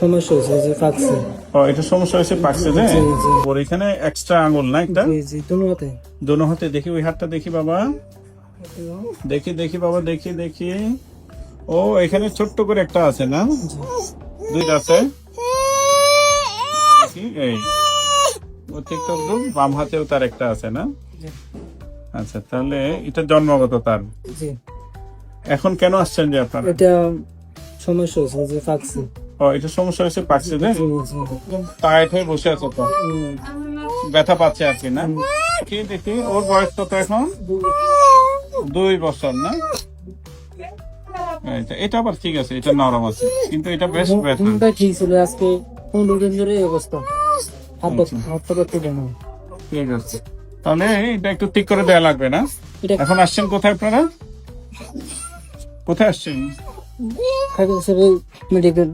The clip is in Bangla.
সমস্যা হয়েছে যে পাকছে। ও এটা সমস্যা হয়েছে পাকছে যে জি, জি। ওর এখানে এক্সট্রা আঙুল না একটা জি জি ধন্যবাদ। দোনো হাতে দেখি ওই হাতটা দেখি বাবা দেখি দেখি বাবা দেখি দেখি ও এখানে ছোট্ট করে একটা আছে না দুইটা আছে দেখি এই ও ঠিক তো বাম হাতেও তার একটা আছে না আচ্ছা তাহলে এটা জন্মগত তার জি এখন কেন আসছেন যে আপনার এটা সমস্যা হয়েছে যে পাকছে। ও এটা সমস্যা হয়েছে পাকছে যে জি জি টায়ার্ড হয়ে বসে আছে তো ব্যথা পাচ্ছে আর কি না কি দেখি ওর বয়স কত এখন 2 বছর না এটা আবার ঠিক আছে এটা নরম আছে কিন্তু এটা বেশ ব্যথা ঘুমটা ঠিক ছিল আজকে 15 দিন ধরে এই অবস্থা। হাত করতে দেন ঠিক আছে তাহলে এটা একটু ঠিক করে দেওয়া লাগবে না এটা এখন আসছেন কোথায় আপনারা কোথায় আসছেন খাইতে মেডিকেল